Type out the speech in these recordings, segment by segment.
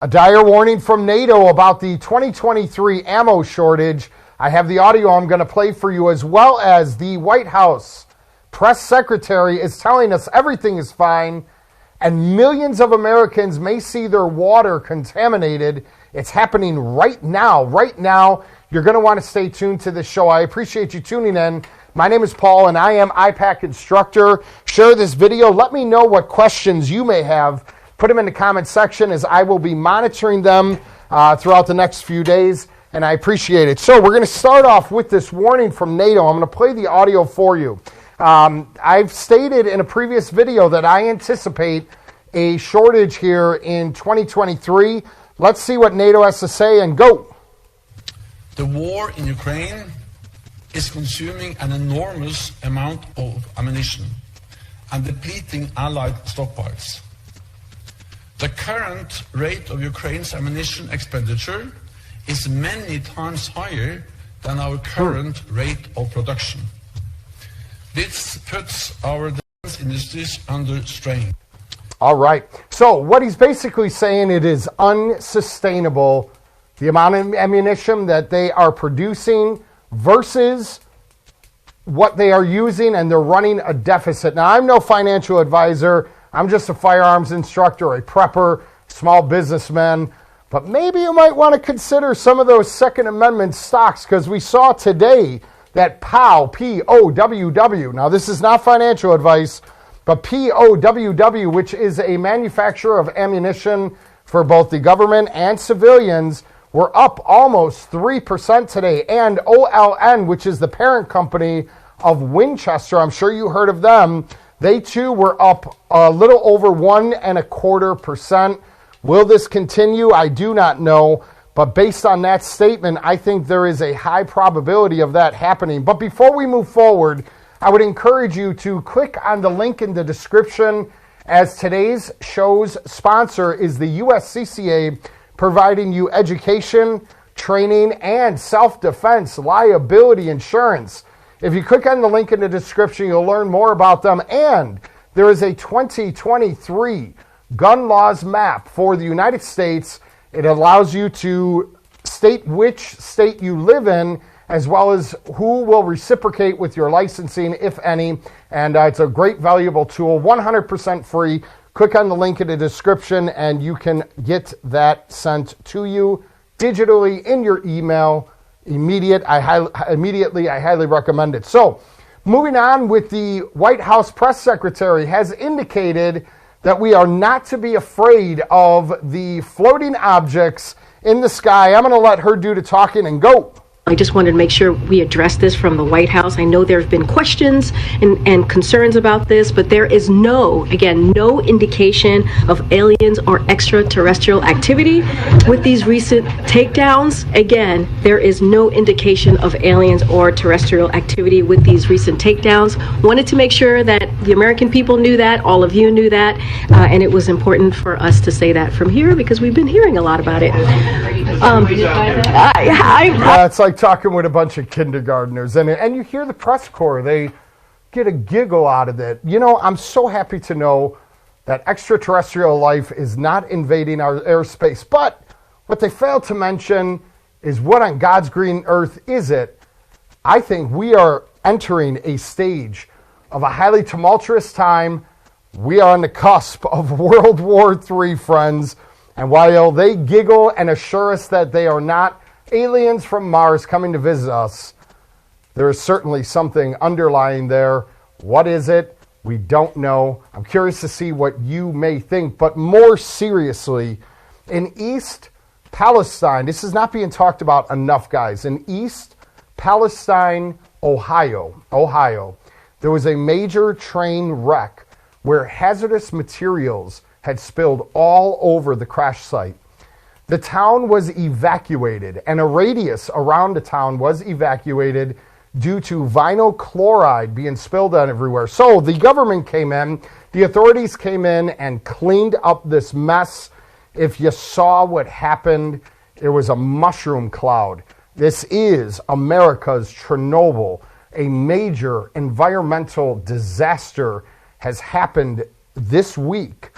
A dire warning from NATO about the 2023 ammo shortage. I have the audio I'm going to play for you, as well as the White House press secretary is telling us everything is fine, and millions of Americans may see their water contaminated. It's happening right now. Right now, you're going to want to stay tuned to this show. I appreciate you tuning in. My name is Paul, and I am IPAC instructor. Share this video. Let me know what questions you may have. Put them in the comment section, as I will be monitoring them throughout the next few days, and I appreciate it. So we're going to start off with this warning from NATO. I'm going to play the audio for you. I've stated in a previous video that I anticipate a shortage here in 2023. Let's see what NATO has to say, and go. The war in Ukraine is consuming an enormous amount of ammunition and depleting Allied stockpiles. The current rate of Ukraine's ammunition expenditure is many times higher than our current rate of production. This puts our defense industries under strain. All right. So what he's basically saying, it is unsustainable, the amount of ammunition that they are producing versus what they are using, and they're running a deficit. Now, I'm no financial advisor. I'm just a firearms instructor, a prepper, small businessman. But maybe you might want to consider some of those Second Amendment stocks, because we saw today that POW, P-O-W-W. Now, this is not financial advice, but POWW, which is a manufacturer of ammunition for both the government and civilians, were up almost 3% today. And OLN, which is the parent company of Winchester, I'm sure you heard of them, they too were up a little over 1.25%. Will this continue? I do not know. But based on that statement, I think there is a high probability of that happening. But before we move forward, I would encourage you to click on the link in the description, as today's show's sponsor is the USCCA, providing you education, training, and self-defense liability insurance. If you click on the link in the description, you'll learn more about them. And there is a 2023 gun laws map for the United States. It allows you to state which state you live in, as well as who will reciprocate with your licensing, if any. And it's a great, valuable tool, 100% free. Click on the link in the description, and you can get that sent to you digitally in your email. Immediately, I highly recommend it. So, moving on with the White House press secretary has indicated that we are not to be afraid of the floating objects in the sky. I'm going to let her do the talking, and go. I just wanted to make sure we address this from the White House. I know there have been questions and concerns about this, but there is no indication of aliens or extraterrestrial activity with these recent takedowns. Again, there is no indication of aliens or terrestrial activity with these recent takedowns. Wanted to make sure that the American people knew that, all of you knew that, and it was important for us to say that from here, because we've been hearing a lot about it. It's like talking with a bunch of kindergartners, and you hear the press corps, they get a giggle out of it. You know, I'm so happy to know that extraterrestrial life is not invading our airspace, but what they fail to mention is, what on God's green earth is it? I think we are entering a stage of a highly tumultuous time. We are on the cusp of World War III, friends, and while they giggle and assure us that they are not aliens from Mars coming to visit us, there is certainly something underlying there. What is it? We don't know. I'm curious to see what you may think. But more seriously, in East Palestine, this is not being talked about enough, guys. In East Palestine, Ohio, there was a major train wreck where hazardous materials had spilled all over the crash site. The town was evacuated, and a radius around the town was evacuated due to vinyl chloride being spilled out everywhere. So the government came in, the authorities came in and cleaned up this mess. If you saw what happened, it was a mushroom cloud. This is America's Chernobyl. A major environmental disaster has happened this week.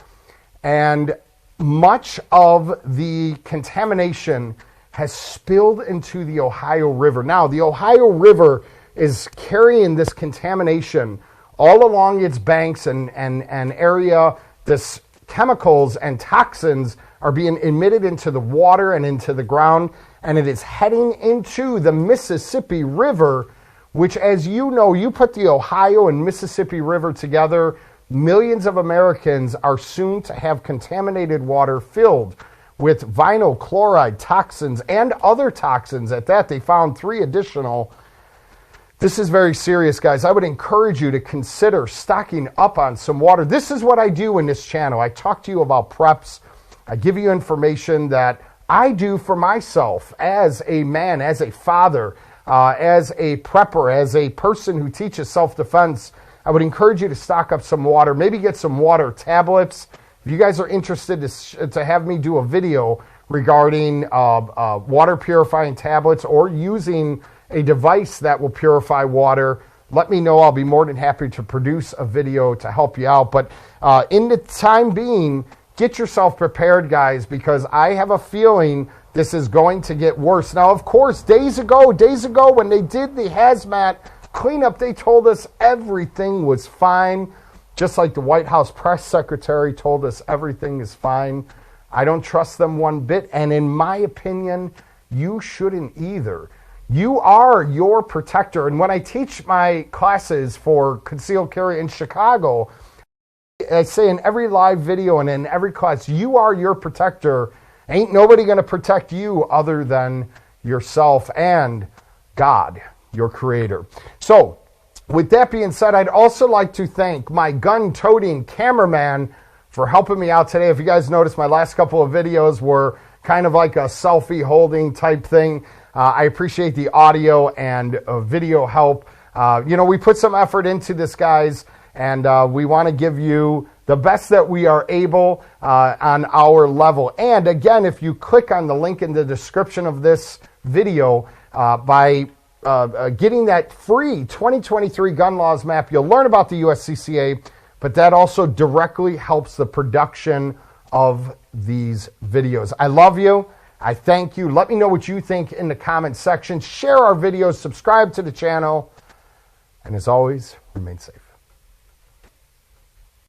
And much of the contamination has spilled into the Ohio River. Now, the Ohio River is carrying this contamination all along its banks and area. This chemicals and toxins are being emitted into the water and into the ground, and it is heading into the Mississippi River, which, as you know, you put the Ohio and Mississippi River together, millions of Americans are soon to have contaminated water filled with vinyl chloride toxins and other toxins. At that, they found 3 additional. This is very serious, guys. I would encourage you to consider stocking up on some water. This is what I do in this channel. I talk to you about preps. I give you information that I do for myself as a man, as a father, as a prepper, as a person who teaches self-defense. I would encourage you to stock up some water, maybe get some water tablets. If you guys are interested to have me do a video regarding water purifying tablets or using a device that will purify water, let me know. I'll be more than happy to produce a video to help you out. But in the time being, get yourself prepared, guys, because I have a feeling this is going to get worse. Now, of course, days ago, when they did the hazmat cleanup, they told us everything was fine, just like the White House press secretary told us everything is fine. I don't trust them one bit, and in my opinion, you shouldn't either. You are your protector, and when I teach my classes for concealed carry in Chicago, I say in every live video and in every class, you are your protector. Ain't nobody going to protect you other than yourself and God, your creator. So, with that being said, I'd also like to thank my gun-toting cameraman for helping me out today. If you guys noticed, my last couple of videos were kind of like a selfie holding type thing. I appreciate the audio and video help. We put some effort into this, guys, and we want to give you the best that we are able on our level. And again, if you click on the link in the description of this video, by getting that free 2023 gun laws map, you'll learn about the USCCA, but that also directly helps the production of these videos. I love you. I thank you. Let me know what you think in the comment section. Share our videos, subscribe to the channel, and as always, remain safe.